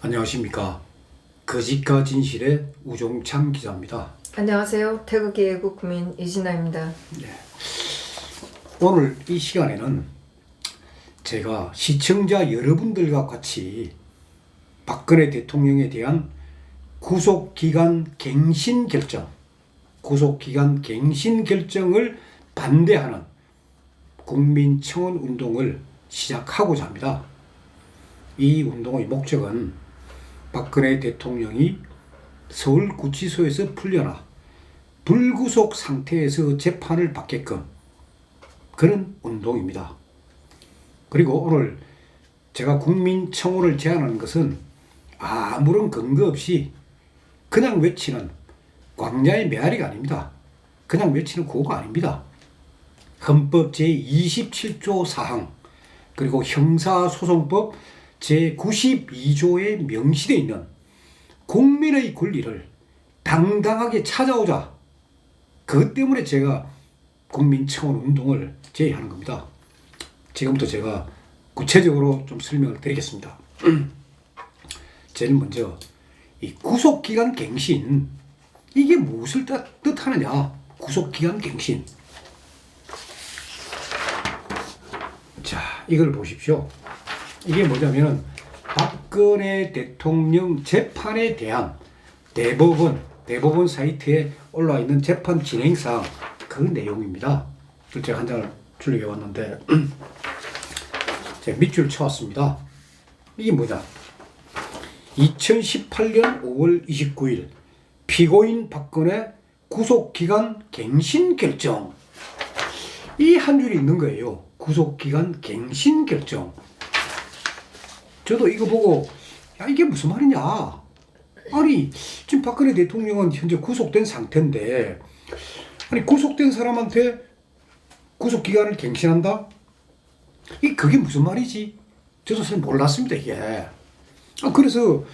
안녕하십니까. 거짓과 진실의 우종찬 기자입니다. 안녕하세요. 태극기 애국구민 이진아입니다. 네. 오늘 이 시간에는 제가 시청자 여러분들과 같이 박근혜 대통령에 대한 구속기간 갱신 결정을 반대하는 국민청원 운동을 시작하고자 합니다. 이 운동의 목적은 박근혜 대통령이 서울구치소에서 풀려나 불구속 상태에서 재판을 받게끔 그런 운동입니다. 그리고 오늘 제가 국민청원을 제안하는 것은 아무런 근거 없이 그냥 외치는 광야의 메아리가 아닙니다. 그냥 외치는 구호가 아닙니다. 헌법 제27조 사항 그리고 형사소송법 제92조에 명시되어 있는 국민의 권리를 당당하게 찾아오자. 그것 때문에 제가 국민청원 운동을 제의하는 겁니다. 지금부터 제가 구체적으로 좀 설명을 드리겠습니다. 제일 먼저 이 구속기간 갱신, 이게 무엇을 뜻하느냐? 구속기간 갱신. 자, 이걸 보십시오. 이게 뭐냐면 박근혜 대통령 재판에 대한 대법원 사이트에 올라와 있는 재판 진행상 그 내용입니다. 제가 한 장을 출력해 왔는데 제가 밑줄 쳐왔습니다. 이게 뭐냐? 2018년 5월 29일 피고인 박근혜 구속기간 갱신 결정. 이 한 줄이 있는 거예요. 구속기간 갱신 결정. 저도 이거 보고 야, 이게 무슨 말이냐? 아니 지금 박근혜 대통령은 현재 구속된 상태인데 아니 구속된 사람한테 구속기간을 갱신한다? 그게 무슨 말이지? 저도 사실 몰랐습니다 이게. 그래서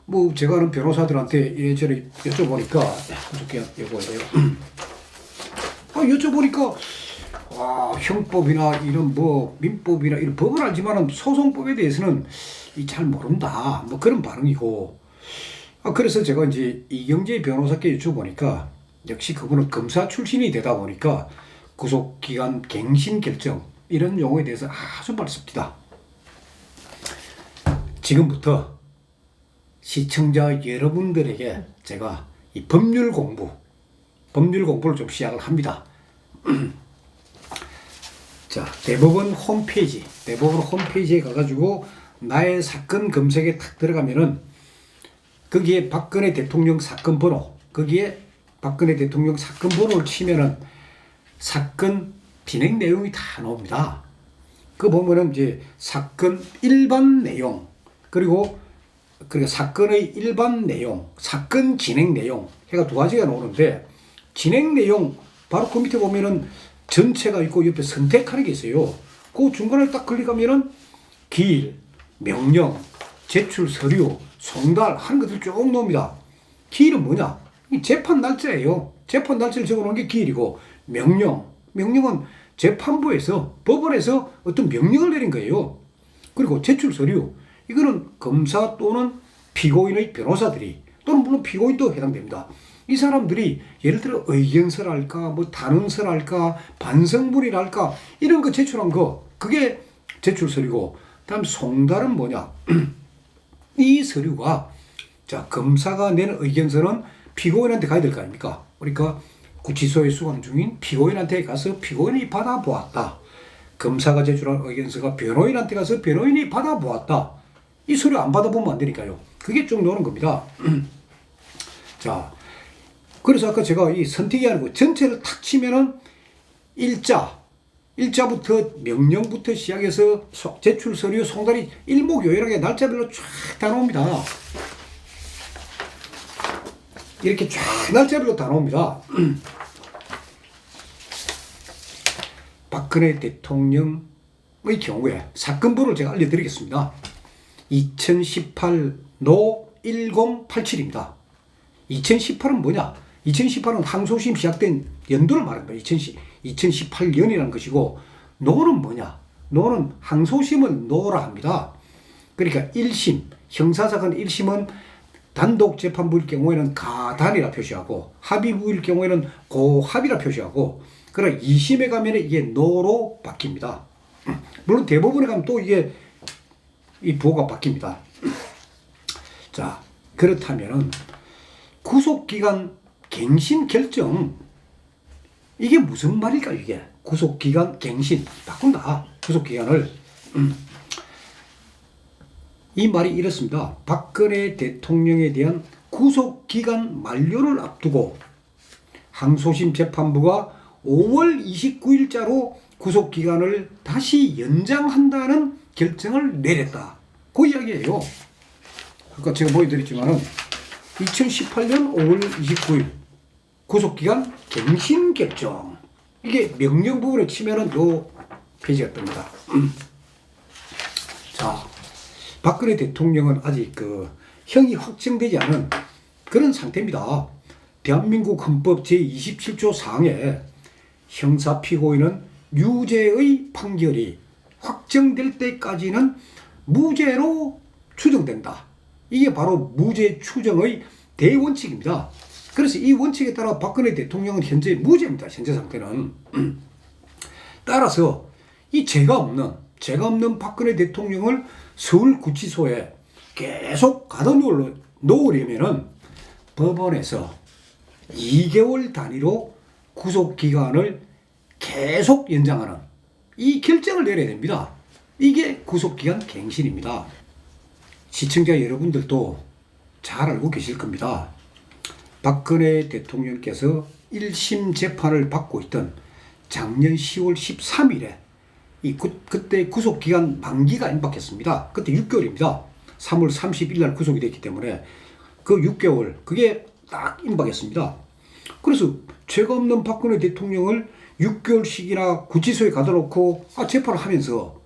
뭐 제가 아는 변호사들한테 이래저래 여쭤보니까 구속기간 이거예요. 여쭤보니까 형법이나 이런 뭐 민법이나 이런 법을 알지만은 소송법에 대해서는 잘 모른다. 뭐 그런 반응이고. 그래서 제가 이제 이경재 변호사께 여쭤보니까 역시 그분은 검사 출신이 되다 보니까 구속기간 갱신 결정 이런 용어에 대해서 아주 많습니다. 지금부터 시청자 여러분들에게 제가 이 법률 공부를 좀 시작을 합니다. 자, 대법원 홈페이지에 가가지고 나의 사건 검색에 탁 들어가면은 거기에 박근혜 대통령 사건 번호를 치면은 사건 진행 내용이 다 나옵니다. 그 보면은 이제 사건 일반 내용 그리고 사건의 일반 내용, 사건 진행 내용 해가 두 가지가 나오는데 진행 내용 바로 그 밑에 보면은 전체가 있고 옆에 선택하는 게 있어요. 그 중간을 딱 클릭하면은 기일, 명령, 제출 서류, 송달 하는 것들 쭉 나옵니다. 기일은 뭐냐? 재판 날짜예요. 재판 날짜를 적어놓은 게 기일이고 명령은 재판부에서 법원에서 어떤 명령을 내린 거예요. 그리고 제출 서류 이거는 검사 또는 피고인의 변호사들이 또는 물론 피고인도 해당됩니다. 이 사람들이 예를 들어 의견서랄까 뭐 단언서랄까 반성문이랄까 이런 거 제출한 거 그게 제출 서류고 다음 송달은 뭐냐? 이 서류가 자 검사가 낸 의견서는 피고인한테 가야 될 거 아닙니까? 그러니까 구치소에 수감 중인 피고인한테 가서 피고인이 받아보았다. 검사가 제출한 의견서가 변호인한테 가서 변호인이 받아보았다. 이 서류 안 받아보면 안 되니까요. 그게 쭉 나오는 겁니다. 자, 그래서 아까 제가 이 선택이 아니고 전체를 탁 치면은 일자부터 명령부터 시작해서 제출 서류 송달이 일목요연하게 날짜별로 쫙 다 나옵니다. 이렇게 쫙 날짜별로 다 나옵니다. 박근혜 대통령의 경우에 사건 번호를 제가 알려드리겠습니다. 2018 노 1087입니다. 2018은 뭐냐? 2018은 항소심 시작된 연도를 말합니다. 2018년이라는 것이고 노는 뭐냐? 노는 항소심을 노라 합니다. 그러니까 1심, 형사사건 1심은 단독 재판부일 경우에는 가단이라 표시하고 합의부일 경우에는 고합이라 표시하고 그러나 2심에 가면 이게 노로 바뀝니다. 물론 대법원에 가면 또 이게 이 부호가 바뀝니다. 자, 그렇다면은 구속기간 갱신 결정 이게 무슨 말일까요? 이게 구속기간 갱신 바꾼다. 구속기간을 이 말이 이렇습니다. 박근혜 대통령에 대한 구속기간 만료를 앞두고 항소심 재판부가 5월 29일자로 구속기간을 다시 연장한다는 결정을 내렸다. 그 이야기예요. 아까 제가 보여드렸지만은 2018년 5월 29일 구속기간 갱신 결정. 이게 명령 부분에 치면은 요 페이지가 뜹니다. 자, 박근혜 대통령은 아직 형이 확정되지 않은 그런 상태입니다. 대한민국 헌법 제27조 4항에 형사 피고인은 유죄의 판결이 확정될 때까지는 무죄로 추정된다. 이게 바로 무죄 추정의 대원칙입니다. 그래서 이 원칙에 따라 박근혜 대통령은 현재 무죄입니다. 현재 상태는. 따라서 이 죄가 없는 박근혜 대통령을 서울구치소에 계속 가둬놓으려면은 법원에서 2개월 단위로 구속기간을 계속 연장하는 이 결정을 내려야 됩니다. 이게 구속기간 갱신입니다. 시청자 여러분들도 잘 알고 계실 겁니다. 박근혜 대통령께서 1심 재판을 받고 있던 작년 10월 13일에 그때 구속기간 만기가 임박했습니다. 그때 6개월입니다. 3월 30일 날 구속이 됐기 때문에 그 6개월 그게 딱 임박했습니다. 그래서 죄가 없는 박근혜 대통령을 6개월씩이나 구치소에 가둬놓고 재판을 하면서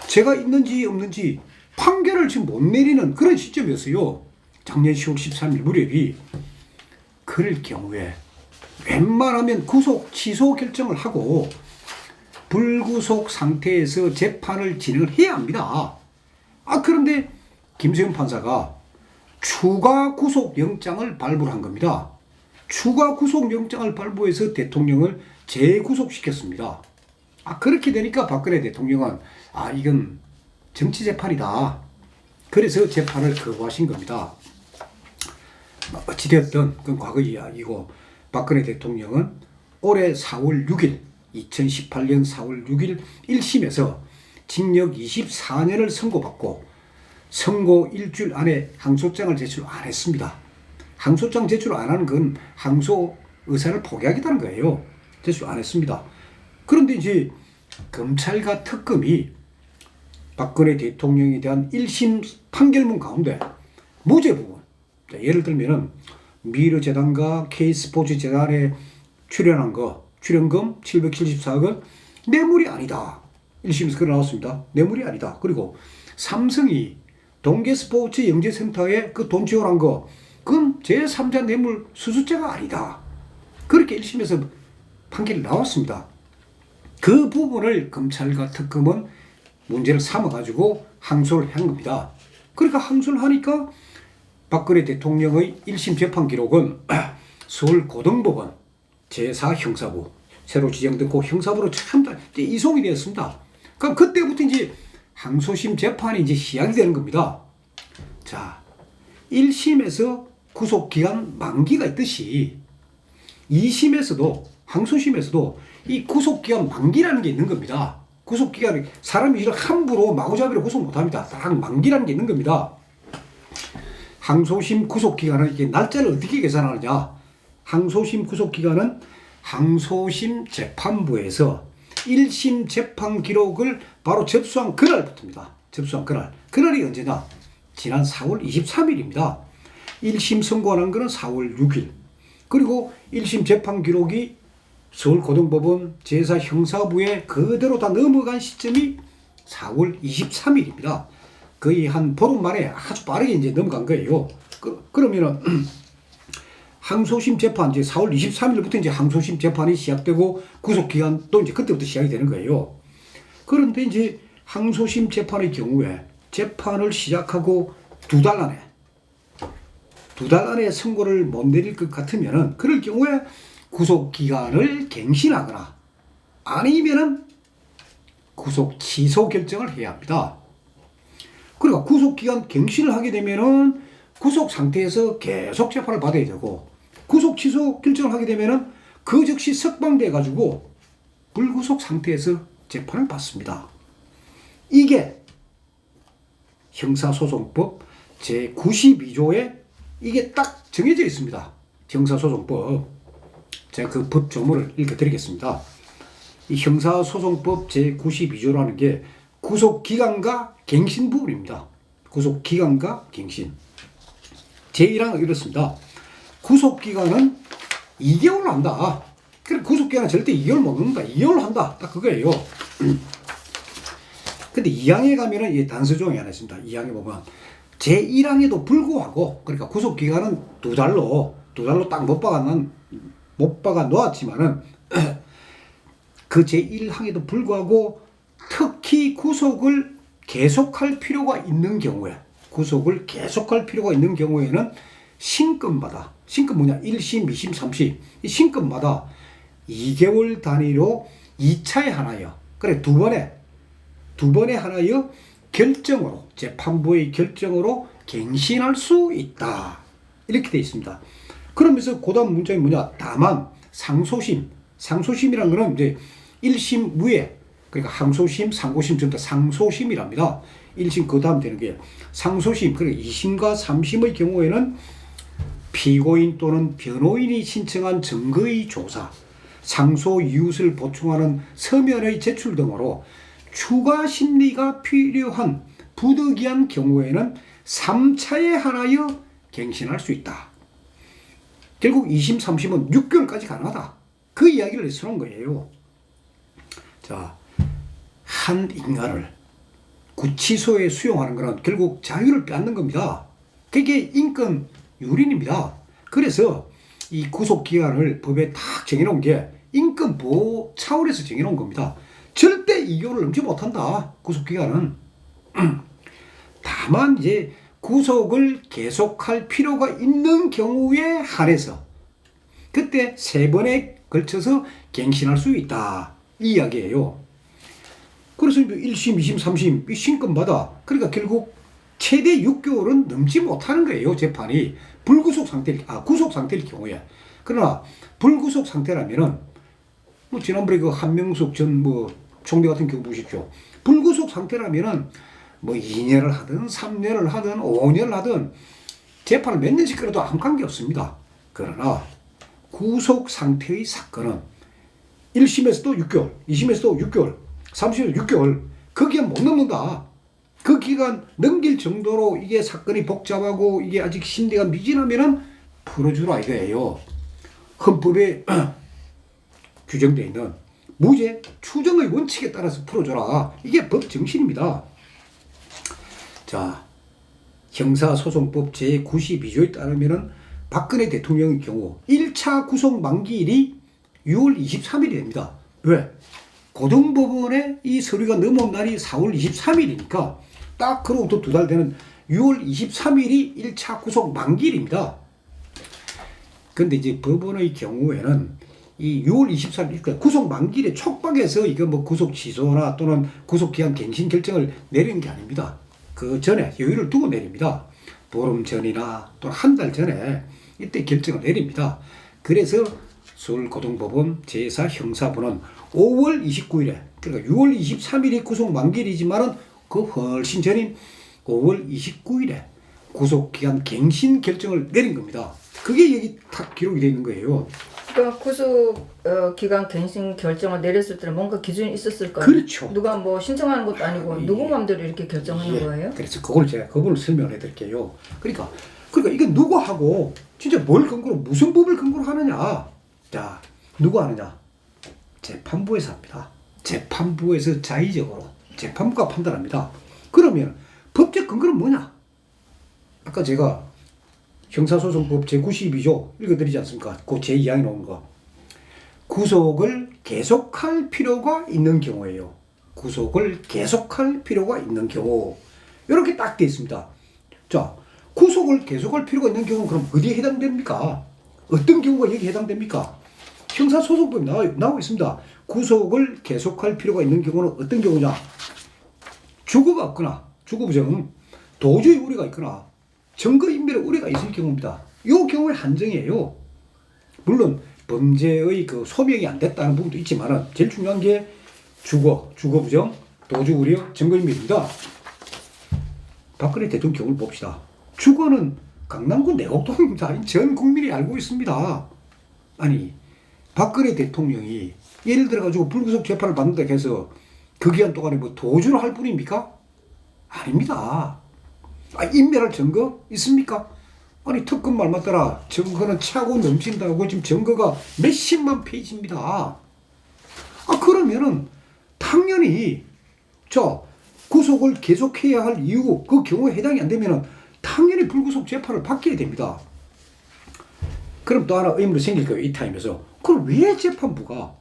죄가 있는지 없는지 판결을 지금 못 내리는 그런 시점이었어요. 작년 10월 13일 무렵이. 그럴 경우에 웬만하면 구속 취소 결정을 하고 불구속 상태에서 재판을 진행을 해야 합니다. 그런데 김세윤 판사가 추가 구속영장을 발부를 한 겁니다. 추가 구속영장을 발부해서 대통령을 재구속시켰습니다. 그렇게 되니까 박근혜 대통령은 이건 정치재판이다. 그래서 재판을 거부하신 겁니다. 어찌되었든 그건 과거 이야기고 박근혜 대통령은 올해 4월 6일 2018년 4월 6일 1심에서 징역 24년을 선고받고 선고 일주일 안에 항소장을 제출 안 했습니다. 항소장 제출 안 하는 건 항소 의사를 포기하겠다는 거예요. 제출 안 했습니다. 그런데 이제 검찰과 특검이 박근혜 대통령에 대한 1심 판결문 가운데 무죄 부분, 예를 들면은 미르재단과 K스포츠재단에 출연금 774억은 뇌물이 아니다. 1심에서 그래 나왔습니다. 뇌물이 아니다. 그리고 삼성이 동계스포츠 영재센터에 그 돈 지원한 거 그건 제3자 뇌물 수수죄가 아니다. 그렇게 1심에서 판결이 나왔습니다. 그 부분을 검찰과 특검은 문제를 삼아가지고 항소를 한 겁니다. 그러니까 항소를 하니까 박근혜 대통령의 1심 재판 기록은 서울고등법원 제4형사부 새로 지정된 그 형사부로 참 이송이 되었습니다. 그럼 그때부터 이제 항소심 재판이 이제 시작이 되는 겁니다. 자, 1심에서 구속기간 만기가 있듯이 2심에서도 항소심에서도 이 구속기간 만기라는 게 있는 겁니다. 구속기간이 사람이 이렇게 함부로 마구잡이로 구속 못합니다. 딱 만기라는 게 있는 겁니다. 항소심 구속기간은 이게 날짜를 어떻게 계산하느냐? 항소심 구속기간은 항소심 재판부에서 1심 재판 기록을 바로 접수한 그날부터입니다. 접수한 그날. 그날이 언제냐? 지난 4월 23일입니다. 1심 선고한 거는 4월 6일. 그리고 1심 재판 기록이 서울고등법원 제4형사부에 그대로 다 넘어간 시점이 4월 23일입니다. 거의 한 보름 만에 아주 빠르게 이제 넘어간 거예요. 그러면은 항소심 재판 이제 4월 23일부터 이제 항소심 재판이 시작되고 구속기간 또 이제 그때부터 시작이 되는 거예요. 그런데 이제 항소심 재판의 경우에 재판을 시작하고 두 달 안에 선고를 못 내릴 것 같으면은 그럴 경우에 구속 기간을 갱신하거나 아니면은 구속 취소 결정을 해야 합니다. 그러니까 구속 기간 갱신을 하게 되면은 구속 상태에서 계속 재판을 받아야 되고 구속 취소 결정을 하게 되면은 그 즉시 석방돼 가지고 불구속 상태에서 재판을 받습니다. 이게 형사소송법 제92조에 이게 딱 정해져 있습니다. 형사소송법. 제가 그 법 조문을 읽어드리겠습니다. 이 형사소송법 제92조라는 게 구속기간과 갱신 부분입니다. 구속기간과 갱신. 제1항은 이렇습니다. 구속기간은 2개월 한다. 그래, 구속기간은 절대 2개월 못 넘는다. 2개월 한다. 딱 그거예요. 근데 2항에 가면은 이 단서조항이 하나 있습니다. 2항에 보면 제1항에도 불구하고 그러니까 구속기간은 두 달로 딱 못 박아 놓았지만은 그 제1항에도 불구하고 특히 구속을 계속할 필요가 있는 경우에는 신금마다 신금 뭐냐 1심, 2심, 3심 이 신금마다 2개월 단위로 2차에 하나여 그래 두 번에 하나여 결정으로 재판부의 결정으로 갱신할 수 있다. 이렇게 되어 있습니다. 그러면서 그다음 문장이 뭐냐? 다만 상소심이라는 거는 이제 1심 무죄 그러니까 항소심, 상고심 전부 다 상소심이랍니다. 1심 그다음 되는 게 상소심 그러니까 2심과 3심의 경우에는 피고인 또는 변호인이 신청한 증거의 조사, 상소 이웃을 보충하는 서면의 제출 등으로 추가 심리가 필요한 부득이한 경우에는 3차에 한하여 갱신할 수 있다. 결국 2심, 3심은 6개월까지 가능하다. 그 이야기를 해서는 거예요. 자, 한 인간을 구치소에 수용하는 것은 결국 자유를 빼앗는 겁니다. 그게 인권 유린입니다. 그래서 이 구속기간을 법에 딱 정해놓은 게 인권 보호 차원에서 정해놓은 겁니다. 절대 2개월을 넘지 못한다. 구속기간은. 다만 이제 구속을 계속할 필요가 있는 경우에 한해서 그때 3번에 걸쳐서 갱신할 수 있다. 이 이야기예요. 그래서 1심, 2심, 3심 이 신금마다 그러니까 결국 최대 6개월은 넘지 못하는 거예요. 재판이 구속 상태일 경우에. 그러나 불구속 상태라면은 뭐 지난번에 그 한명숙 전 총리 같은 경우 보십시오. 불구속 상태라면은 2년을 하든 3년을 하든 5년을 하든 재판을 몇 년씩 끌어도 아무 관계 없습니다. 그러나 구속 상태의 사건은 1심에서도 6개월, 2심에서도 6개월, 3심에서도 6개월 그 기간 못 넘는다. 그 기간 넘길 정도로 이게 사건이 복잡하고 이게 아직 심리가 미진하면은 풀어주라 이거예요. 헌법에 규정되어 있는 무죄 추정의 원칙에 따라서 풀어줘라. 이게 법 정신입니다. 자, 형사소송법 제92조에 따르면은 박근혜 대통령의 경우 1차 구속 만기일이 6월 23일이 됩니다. 왜? 고등법원에 이 서류가 넘어온 날이 4월 23일이니까 딱 그로부터 두 달 되는 6월 23일이 1차 구속 만기일입니다. 근데 이제 법원의 경우에는 이 6월 23일, 그러니까 구속 만기일에 촉박해서 이거 구속 취소나 또는 구속 기한 갱신 결정을 내리는 게 아닙니다. 그 전에 여유를 두고 내립니다. 보름 전이나 또는 한 달 전에 이때 결정을 내립니다. 그래서 서울고등법원 제4 형사부는 5월 29일에 그러니까 6월 23일이 구속 만기일이지만은 그 훨씬 전인 5월 29일에 구속기간 갱신 결정을 내린 겁니다. 그게 여기 딱 기록이 되어 있는 거예요. 그러니까 구속 기간 갱신 결정을 내렸을 때는 뭔가 기준이 있었을 거예요. 그렇죠. 누가 신청하는 것도 아니고 누구 마음대로 이렇게 결정하는 거예요? 그래서 그걸 제가 설명해 드릴게요. 그러니까 이게 누구 하고 진짜 뭘 근거로 무슨 법을 근거로 하느냐. 자, 누구 하느냐? 재판부에서 합니다. 재판부에서 자의적으로 재판부가 판단합니다. 그러면 법적 근거는 뭐냐? 아까 제가 형사소송법 제92조 읽어드리지 않습니까? 그 제2항에 나오는 거. 구속을 계속할 필요가 있는 경우예요. 구속을 계속할 필요가 있는 경우. 이렇게 딱 되어 있습니다. 자, 구속을 계속할 필요가 있는 경우는 그럼 어디에 해당됩니까? 어떤 경우가 여기 해당됩니까? 형사소송법에 나와 있습니다. 구속을 계속할 필요가 있는 경우는 어떤 경우냐? 주거가 없거나 주거부정, 도주의 우려가 있거나 증거인멸의 우려가 있을 경우입니다. 이 경우의 한정이에요. 물론 범죄의 그 소명이 안 됐다는 부분도 있지만 제일 중요한 게 주거부정, 도주 우려, 증거인멸입니다. 박근혜 대통령 경우를 봅시다. 주거는 강남구 내곡동입니다. 전 국민이 알고 있습니다. 아니 박근혜 대통령이 예를 들어가지고 불구속 재판을 받는다 해서 그 기간 동안에 뭐 도주를 할 뿐입니까? 아닙니다. 인멸할 증거 있습니까? 아니 특검 말 맞더라. 증거는 차고 넘친다고 지금 증거가 몇십만 페이지입니다. 그러면은 당연히 구속을 계속해야 할 이유 그 경우에 해당이 안 되면은 당연히 불구속 재판을 받게 됩니다. 그럼 또 하나 의문이 생길 거예요. 이 타임에서. 그럼 왜 재판부가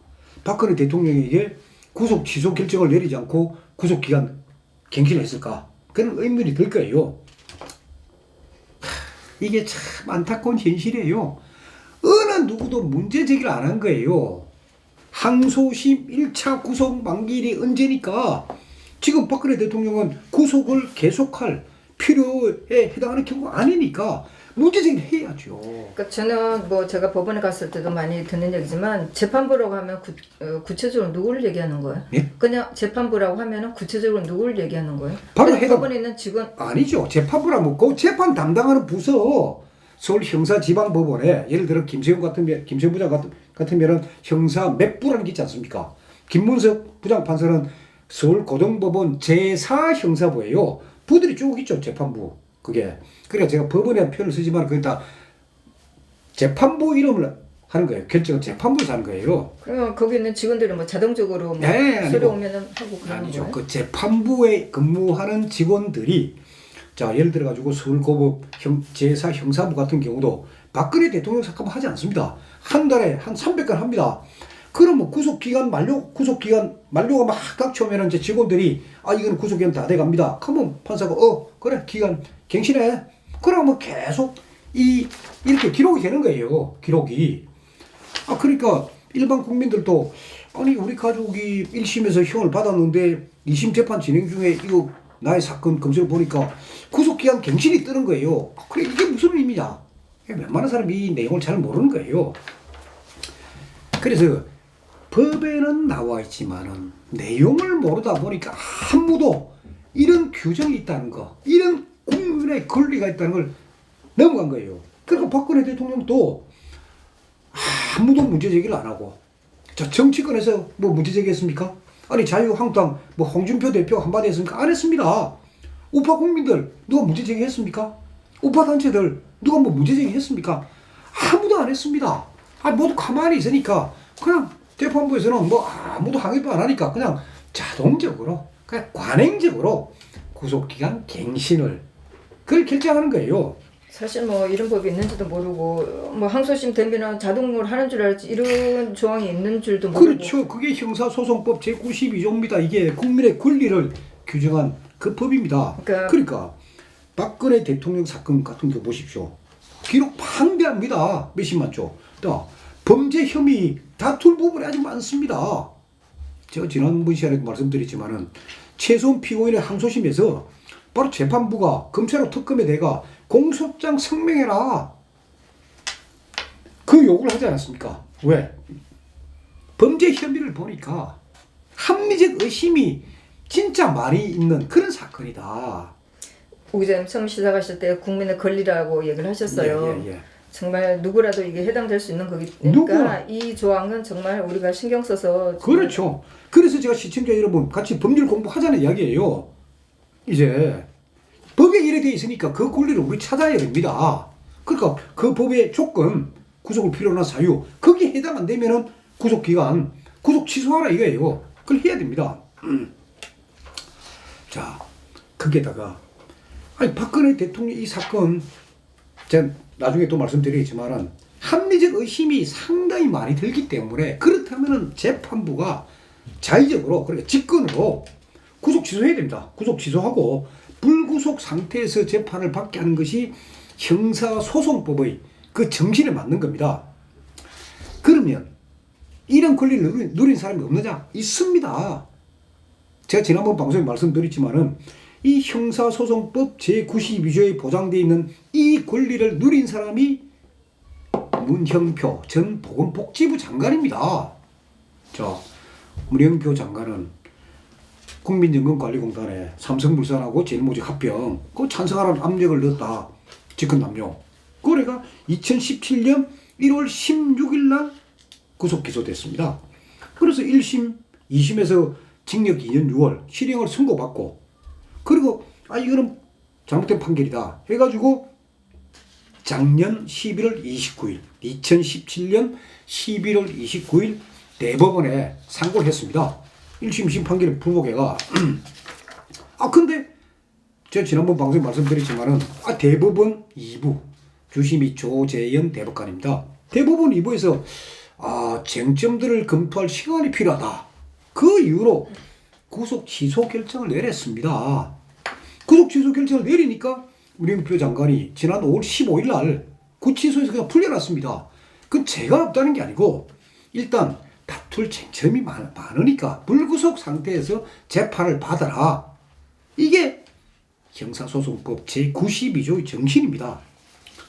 박근혜 대통령에게 구속 취소 결정을 내리지 않고 구속기간 갱신을 했을까? 그런 의문이 들 거예요. 이게 참 안타까운 현실이에요. 어느 누구도 문제 제기를 안 한 거예요. 항소심 1차 구속 만기일이 언제니까 지금 박근혜 대통령은 구속을 계속할 필요에 해당하는 경우가 아니니까 문제 제기를 해야죠. 그러니까 저는 뭐 제가 법원에 갔을 때도 많이 듣는 얘기지만 재판부라고 하면 구체적으로 누구를 얘기하는 거예요? 예? 그냥 재판부라고 하면은 구체적으로 누구를 얘기하는 거예요? 바로 해당 법원에 있는 직원 아니죠. 재판부라면 그 재판 담당하는 부서 서울 형사지방법원에 예를 들어 김세훈 부장 같으면은 형사 몇 부라는 게 있지 않습니까? 김문석 부장판사는 서울 고등법원 제4형사부예요. 부들이 쭉 있죠. 재판부. 그게. 그러니까 제가 법원이라는 표현을 쓰지만 그게 다 재판부 이름을 하는 거예요. 결정은 재판부에서 하는 거예요. 그러면 거기 있는 직원들은 뭐 자동적으로 뭐 네, 소리 오면은 하고 그러는 아니죠. 거예요? 그 재판부에 근무하는 직원들이 예를 들어 가지고 서울고법 제4 형사부 같은 경우도 박근혜 대통령 사건 하지 않습니다. 한 달에 한 300건 합니다. 그러면 구속기간 만료가 막 닥쳐오면 이제 직원들이 이건 구속기간 다 돼갑니다. 그러면 판사가 그래 기간 갱신해. 그러면 계속 이렇게 기록이 되는 거예요. 기록이. 그러니까 일반 국민들도 아니 우리 가족이 1심에서 형을 받았는데 2심 재판 진행 중에 이거 나의 사건 검색을 보니까 구속기간 갱신이 뜨는 거예요. 그래 이게 무슨 의미냐. 웬만한 사람이 이 내용을 잘 모르는 거예요. 그래서 법에는 나와 있지만은 내용을 모르다 보니까 아무도 이런 규정이 있다는 거, 이런 국민의 권리가 있다는 걸 넘어간 거예요. 그러니까 박근혜 대통령도 아무도 문제 제기를 안 하고, 정치권에서 뭐 문제 제기했습니까? 아니 자유한국당 뭐 홍준표 대표 한마디 했습니까? 안 했습니다. 우파 국민들 누가 문제 제기했습니까? 우파 단체들 누가 뭐 문제 제기했습니까? 아무도 안 했습니다. 모두 가만히 있으니까 그냥 재판부에서는 뭐 아무도 항의도 안 하니까 그냥 자동적으로 그냥 관행적으로 구속기간 갱신을 그걸 결정하는 거예요. 사실 뭐 이런 법이 있는지도 모르고 뭐 항소심 되면은 자동으로 하는 줄 알았지 이런 조항이 있는 줄도 모르고. 그렇죠. 그게 형사소송법 제92조입니다. 이게 국민의 권리를 규정한 그 법입니다. 그러니까 박근혜 대통령 사건 같은 거 보십시오. 기록 방대합니다. 몇십만 조. 또 범죄 혐의 다툴 부분이 아주 많습니다. 제가 지난번 시간에도 말씀드렸지만은 최소한 피고인의 항소심에서 바로 재판부가 검찰하고 특검에 대가 공소장 성명해라. 그 요구를 하지 않았습니까? 왜? 범죄 혐의를 보니까 합리적 의심이 진짜 많이 있는 그런 사건이다. 오 기자님 처음 시작하실 때 국민의 권리라고 얘기를 하셨어요. 예. 정말 누구라도 이게 해당될 수 있는 거니까 이 조항은 정말 우리가 신경 써서 그렇죠. 그래서 제가 시청자 여러분 같이 법률 공부하자는 이야기예요. 이제 법에 이래 돼 있으니까 그 권리를 우리 찾아야 됩니다. 그러니까 그 법의 조건, 구속을 필요로 한 사유 거기에 해당 안 되면은 구속기간, 구속 취소하라 이거예요. 그걸 해야 됩니다. 자, 거기에다가 박근혜 대통령 이 사건 제가 나중에 또 말씀드리겠지만은 합리적 의심이 상당히 많이 들기 때문에 그렇다면은 재판부가 자의적으로 그러니까 직권으로 구속 취소해야 됩니다. 구속 취소하고 불구속 상태에서 재판을 받게 하는 것이 형사소송법의 그 정신에 맞는 겁니다. 그러면 이런 권리를 누린 사람이 없느냐? 있습니다. 제가 지난번 방송에 말씀드렸지만은 이 형사소송법 제92조에 보장되어 있는 이 권리를 누린 사람이 문형표 전 보건복지부 장관입니다. 자, 문형표 장관은 국민연금관리공단에 삼성물산하고 제일모직 합병 그 찬성하라는 압력을 넣었다. 직권남용. 그래가 2017년 1월 16일 날 구속 기소됐습니다. 그래서 1심, 2심에서 징역 2년 6월 실형을 선고받고 그리고 이거는 잘못된 판결이다 해가지고 작년 11월 29일 2017년 11월 29일 대법원에 상고를 했습니다. 1심, 2심 판결을 불복해가 근데 제가 지난번 방송에 말씀드렸지만은 대법원 2부 주심이 조재현 대법관입니다. 대법원 2부에서 쟁점들을 검토할 시간이 필요하다. 그 이유로 구속 취소 결정을 내렸습니다. 구속 취소 결정을 내리니까 문형표 장관이 지난 5월 15일 날 구치소에서 그냥 풀려났습니다. 그건 제가 없다는 게 아니고 일단 다툴 쟁점이 많으니까 불구속 상태에서 재판을 받아라. 이게 형사소송법 제92조의 정신입니다.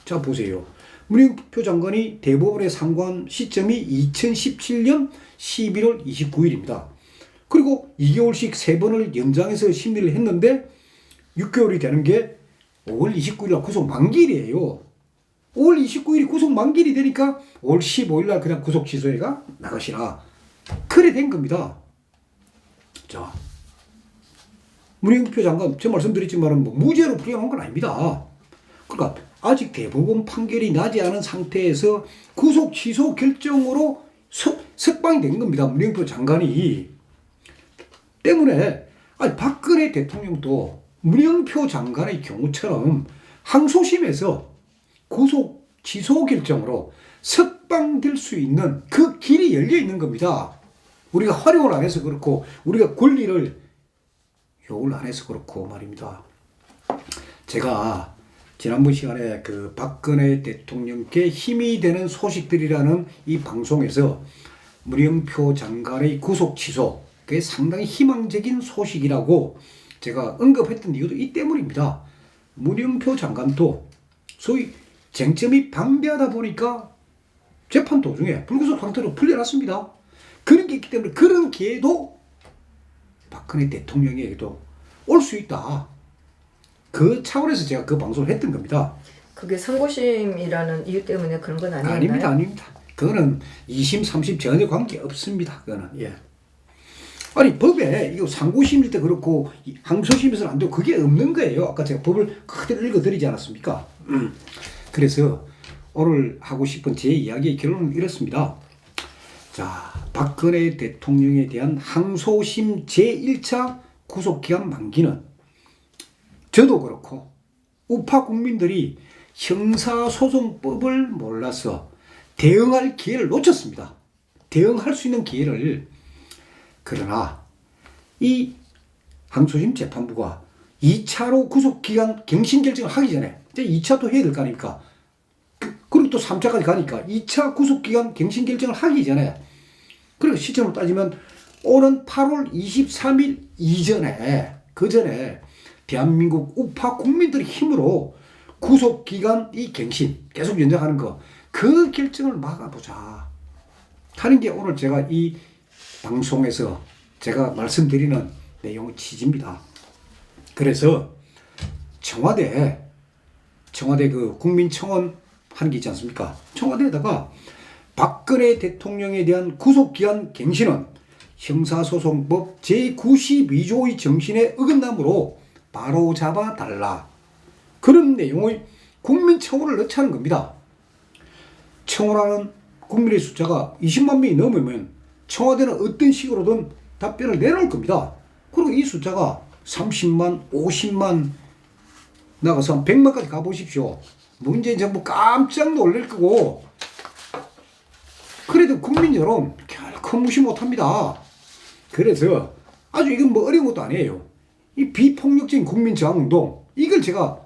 자, 보세요. 문형표 장관이 대법원에 상고한 시점이 2017년 11월 29일입니다. 그리고 2개월씩 3번을 연장해서 심리를 했는데 6개월이 되는 게 5월 29일 날 구속 만기일이에요. 5월 29일이 구속 만기일이 되니까 5월 15일 날 그냥 구속 취소해가 나가시라. 그래 된 겁니다. 자, 문형표 장관, 제가 말씀드렸지만 무죄로 불리한 건 아닙니다. 그러니까 아직 대법원 판결이 나지 않은 상태에서 구속 취소 결정으로 석방이 된 겁니다. 문형표 장관이. 때문에 박근혜 대통령도 문형표 장관의 경우처럼 항소심에서 구속 취소 결정으로 석방될 수 있는 그 길이 열려 있는 겁니다. 우리가 활용을 안 해서 그렇고 우리가 권리를 요구를 안 해서 그렇고 말입니다. 제가 지난번 시간에 그 박근혜 대통령께 힘이 되는 소식들이라는 이 방송에서 문형표 장관의 구속 취소 그게 상당히 희망적인 소식이라고 제가 언급했던 이유도 이 때문입니다. 문형표 장관도 소위 쟁점이 방대하다 보니까 재판 도중에 불구속 상태로 풀려났습니다. 그런 게 있기 때문에 그런 기회도 박근혜 대통령에게도 올 수 있다. 그 차원에서 제가 그 방송을 했던 겁니다. 그게 상고심이라는 이유 때문에 그런 건 아니었나요? 아닙니다. 그거는 2심, 3심 전혀 관계 없습니다. 그거는 아니 법에 이거 상고심일 때 그렇고 항소심에서는 안 되고 그게 없는 거예요. 아까 제가 법을 그대로 읽어드리지 않았습니까? 그래서 오늘 하고 싶은 제 이야기의 결론은 이렇습니다. 자, 박근혜 대통령에 대한 항소심 제1차 구속기한 만기는 저도 그렇고 우파 국민들이 형사소송법을 몰라서 대응할 기회를 놓쳤습니다. 대응할 수 있는 기회를. 그러나 이 항소심 재판부가 2차로 구속기간 갱신 결정을 하기 전에 이제 2차도 해야 될 거 아닙니까? 그리고 또 3차까지 가니까 2차 구속기간 갱신 결정을 하기 전에 그리고 시점으로 따지면 오는 8월 23일 이전에 그 전에 대한민국 우파 국민들의 힘으로 구속기간 이 갱신 계속 연장하는 거 그 결정을 막아보자 하는 게 오늘 제가 이 방송에서 제가 말씀드리는 내용의 취지입니다. 그래서 청와대 그 국민청원 하는 게 있지 않습니까? 청와대에다가 박근혜 대통령에 대한 구속기한 갱신은 형사소송법 제92조의 정신에 어긋나므로 바로 잡아달라. 그런 내용의 국민청원을 넣자는 겁니다. 청원하는 국민의 숫자가 20만 명이 넘으면 청와대는 어떤 식으로든 답변을 내놓을 겁니다. 그리고 이 숫자가 30만, 50만 나가서 한 100만까지 가보십시오. 문재인 정부 깜짝 놀랄 거고 그래도 국민 여론 결코 무시 못합니다. 그래서 아주 이건 뭐 어려운 것도 아니에요. 이 비폭력적인 국민저항운동 이걸 제가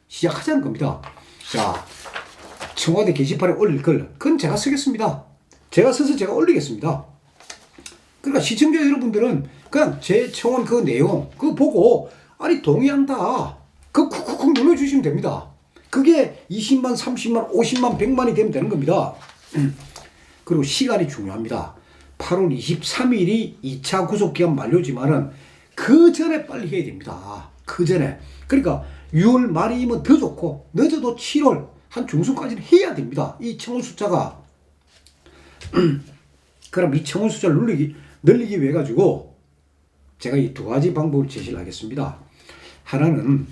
시작하자는 겁니다. 자, 청와대 게시판에 올릴 글, 그건 제가 쓰겠습니다. 제가 써서 제가 올리겠습니다. 그러니까 시청자 여러분들은 그냥 제 청원 그 내용, 그거 보고, 아니, 동의한다. 그 쿡쿡쿡 눌러주시면 됩니다. 그게 20만, 30만, 50만, 100만이 되면 되는 겁니다. 그리고 시간이 중요합니다. 8월 23일이 2차 구속기간 만료지만은 그 전에 빨리 해야 됩니다. 그 전에. 그러니까 6월 말이면 더 좋고 늦어도 7월 한 중순까지는 해야 됩니다. 이 청원 숫자가. 그럼 이 청원 숫자를 늘리기 위해 가지고 제가 이 두 가지 방법을 제시를 하겠습니다. 하나는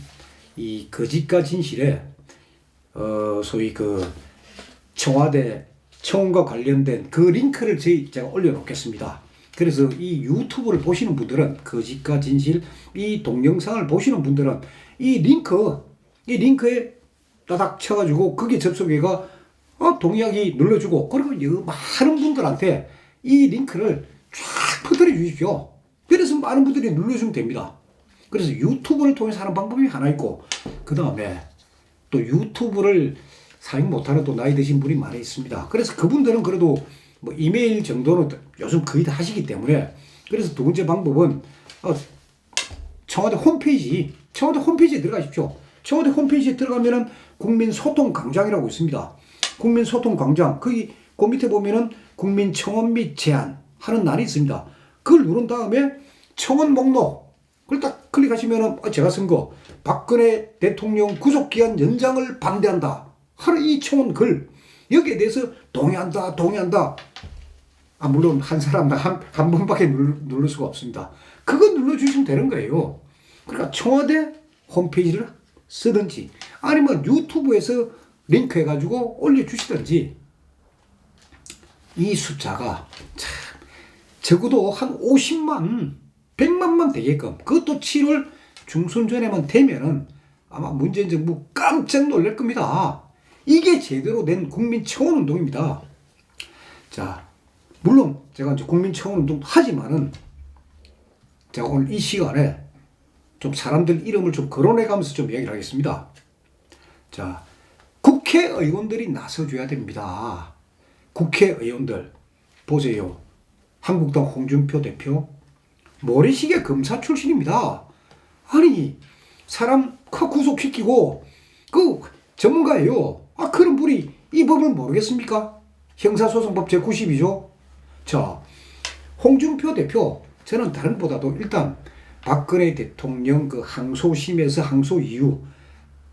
이 거짓과 진실에 소위 그 청와대 청원과 관련된 그 링크를 제가 올려놓겠습니다. 그래서 이 유튜브를 보시는 분들은 거짓과 진실 이 동영상을 보시는 분들은 이 링크에 따닥 쳐가지고 거기에 접속해가 동의하기 눌러주고 그리고 많은 분들한테 이 링크를 쫙 퍼뜨려 주십시오. 그래서 많은 분들이 눌러주면 됩니다. 그래서 유튜브를 통해서 하는 방법이 하나 있고 그 다음에 또 유튜브를 사용 못하는 또 나이 드신 분이 많이 있습니다. 그래서 그분들은 그래도 뭐 이메일 정도는 요즘 거의 다 하시기 때문에 그래서 두 번째 방법은 청와대 홈페이지에 들어가십시오. 청와대 홈페이지에 들어가면은 국민소통광장이라고 있습니다. 국민소통광장 거기 그 밑에 보면은 국민청원 및 제안 하는 난이 있습니다. 그걸 누른 다음에 청원 목록 그걸 딱 클릭하시면은 제가 쓴 거 박근혜 대통령 구속기한 연장을 반대한다 하는 이 청원 글 여기에 대해서 동의한다. 물론 한 사람당 한 번밖에 누를 수가 없습니다. 그거 눌러주시면 되는 거예요. 그러니까 청와대 홈페이지를 쓰든지 아니면 유튜브에서 링크 해가지고 올려주시든지 이 숫자가 참 적어도 한 50만, 100만만 되게끔 그것도 7월 중순 전에만 되면은 아마 문재인 정부 깜짝 놀랄 겁니다. 이게 제대로 된 국민청원운동입니다. 자, 물론 제가 이제 국민청원운동도 하지만은 제가 오늘 이 시간에 좀 사람들 이름을 좀 거론해가면서 좀 이야기를 하겠습니다. 자, 국회의원들이 나서줘야 됩니다. 국회의원들 보세요. 한국당 홍준표 대표 모래시계 검사 출신입니다. 아니 사람 구속시키고 그 전문가예요. 그런 분이 이 법을 모르겠습니까? 형사소송법 제92조. 자, 홍준표 대표 저는 다른 보다도 일단 박근혜 대통령 그 항소심에서 항소 이유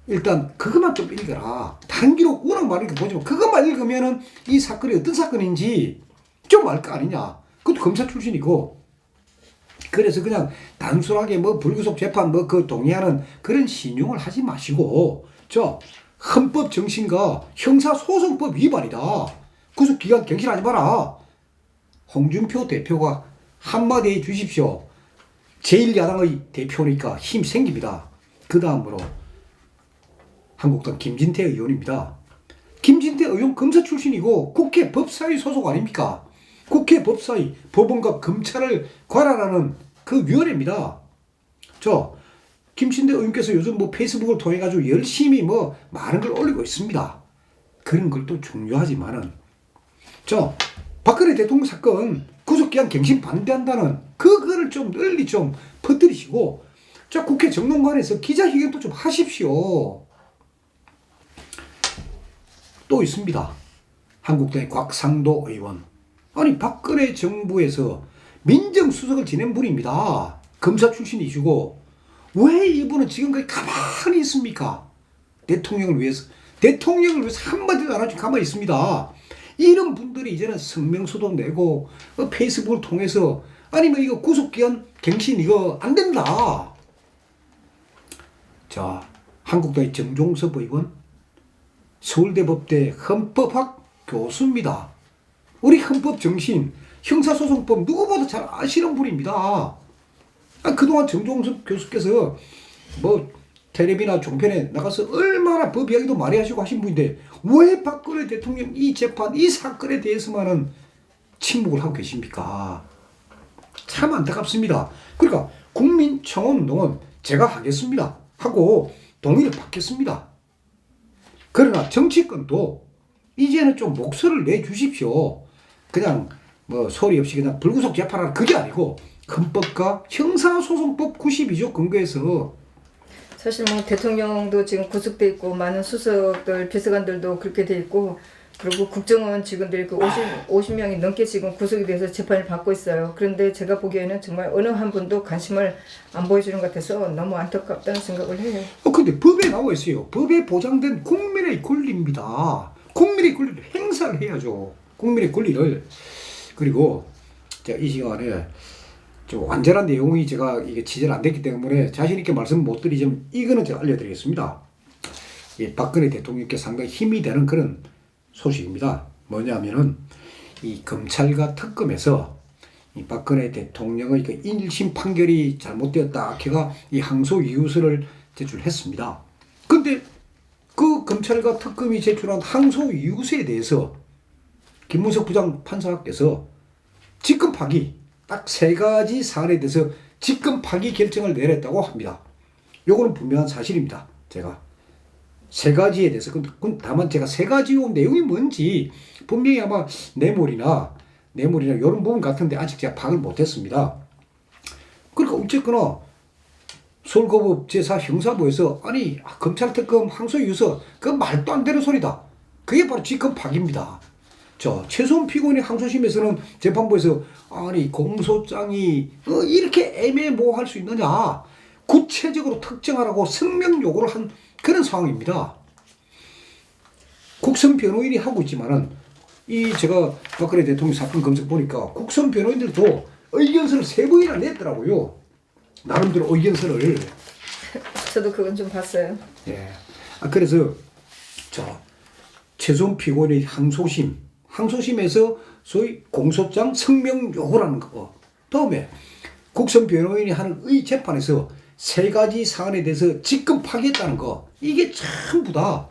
일단 그것만 좀 읽어라. 단기록 워낙 많으니까 보지만 그것만 읽으면은 이 사건이 어떤 사건인지 좀 알 거 아니냐. 그것도 검사 출신이고. 그래서 그냥 단순하게 뭐 불구속 재판 뭐 그 동의하는 그런 신용을 하지 마시고 헌법 정신과 형사소송법 위반이다. 구속기간 갱신하지 마라. 홍준표 대표가 한마디 해 주십시오. 제1야당의 대표니까 힘 생깁니다. 그 다음으로 한국당 김진태 의원입니다. 김진태 의원 검사 출신이고 국회 법사위 소속 아닙니까? 국회 법사위, 법원과 검찰을 관할하는 그 위원회입니다. 김진태 의원께서 요즘 뭐 페이스북을 통해 가지고 열심히 뭐 많은 걸 올리고 있습니다. 그런 걸 또 중요하지만은 박근혜 대통령 사건 구속기한 갱신 반대한다는 그거를 좀 널리 좀 퍼뜨리시고 국회 정론관에서 기자회견도 좀 하십시오. 또 있습니다. 한국당의 곽상도 의원. 아니 박근혜 정부에서 민정수석을 지낸 분입니다. 검사 출신이시고 왜 이분은 지금까지 가만히 있습니까? 대통령을 위해서 한마디도 안 하고 가만히 있습니다. 이런 분들이 이제는 성명서도 내고 페이스북을 통해서 아니면 이거 구속기한 갱신 이거 안 된다. 자, 한국당의 정종섭 의원 서울대법대 헌법학 교수입니다. 우리 헌법 정신, 형사소송법 누구보다 잘 아시는 분입니다. 그동안 정종섭 교수께서 뭐 텔레비나 종편에 나가서 얼마나 법 이야기도 많이 하시고 하신 분인데 왜 박근혜 대통령 이 재판, 이 사건에 대해서만은 침묵을 하고 계십니까? 참 안타깝습니다. 그러니까 국민청원운동은 제가 하겠습니다. 하고 동의를 받겠습니다. 그러나 정치권도 이제는 좀 목소리를 내주십시오. 그냥 뭐 소리 없이 그냥 불구속 재판하라 그게 아니고 헌법과 형사소송법 92조 근거에서 사실 뭐 대통령도 지금 구속돼 있고 많은 수석들 비서관들도 그렇게 돼 있고 그리고 국정원 직원들이 그 50명이 넘게 지금 구속이 돼서 재판을 받고 있어요. 그런데 제가 보기에는 정말 어느 한 분도 관심을 안 보여주는 것 같아서 너무 안타깝다는 생각을 해요. 근데 법에 나와 있어요. 법에 보장된 국민의 권리입니다. 국민의 권리를 행사를 해야죠. 국민의 권리를. 그리고 제가 이 시간에 좀 완전한 내용이 제가 이게 취재를 안 됐기 때문에 자신 있게 말씀 못 드리지만 이거는 제가 알려드리겠습니다. 이 박근혜 대통령께 상당히 힘이 되는 그런 소식입니다. 뭐냐면은 이 검찰과 특검에서 이 박근혜 대통령의 그 1심 판결이 잘못되었다. 걔가 이 항소 이유서를 제출했습니다. 근데 그 검찰과 특검이 제출한 항소 이유서에 대해서 김문석 부장 판사께서 직권 파기 딱 3가지 사안에 대해서 직권 파기 결정을 내렸다고 합니다. 요거는 분명한 사실입니다. 제가 3가지에 대해서 다만 제가 3가지 내용이 뭔지 분명히 아마 뇌물이나 이런 부분 같은데 아직 제가 파악을 못했습니다. 그러니까 어쨌거나 서울고법 제4 형사부에서 아니 검찰 특검 항소 이유서 그 말도 안 되는 소리다. 그게 바로 직권 파기입니다. 최소한 피고인의 항소심에서는 재판부에서 아니 공소장이 이렇게 애매모호할 수 있느냐 구체적으로 특정하라고 성명 요구를 한 그런 상황입니다. 국선 변호인이 하고 있지만은 이 제가 박근혜 대통령 사건 검색 보니까 국선 변호인들도 의견서를 3번이나 냈더라고요. 나름대로 의견서를. 저도 그건 좀 봤어요. 예. 그래서 최소한 피고인의 항소심에서 소위 공소장 성명 요구라는 거. 다음에 국선 변호인이 하는 의 재판에서 3가지 사안에 대해서 직권 파기했다는 거. 이게 전부 다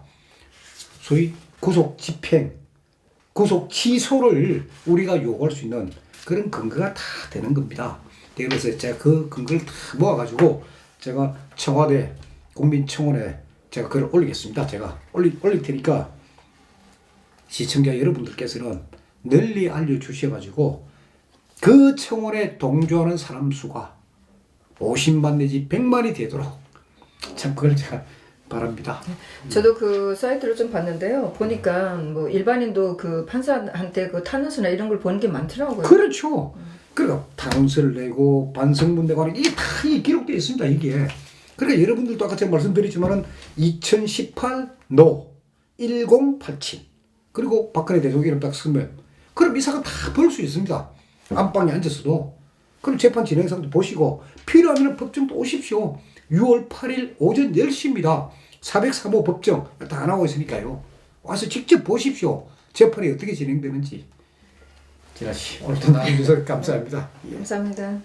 소위 구속 집행, 구속 취소를 우리가 요구할 수 있는 그런 근거가 다 되는 겁니다. 그래서 제가 그 근거를 다 모아가지고 제가 청와대 국민청원에 제가 글을 올리겠습니다. 제가 올릴 테니까 시청자 여러분들께서는 널리 알려주셔가지고 그 청원에 동조하는 사람 수가 50만 내지 100만이 되도록 참 그걸 제가 바랍니다. 저도 그 사이트를 좀 봤는데요. 보니까 뭐 일반인도 그 판사한테 그 탄원서나 이런 걸 보는 게 많더라고요. 그렇죠. 그러니까 탄원서를 내고 반성문 내고 하는 이게 다 기록되어 있습니다. 이게. 그러니까 여러분들도 아까 제가 말씀드렸지만은 2018 노 1087 그리고 박근혜 대통령 이름 딱 쓰면 그럼 이 사건 다 볼 수 있습니다. 안방에 앉아서도. 그럼 재판 진행상도 보시고 필요하면 법정도 오십시오. 6월 8일 오전 10시입니다. 403호 법정 다 나오고 있으니까요. 와서 직접 보십시오. 재판이 어떻게 진행되는지. 제가 오늘도 나와주셔서 감사합니다. 감사합니다.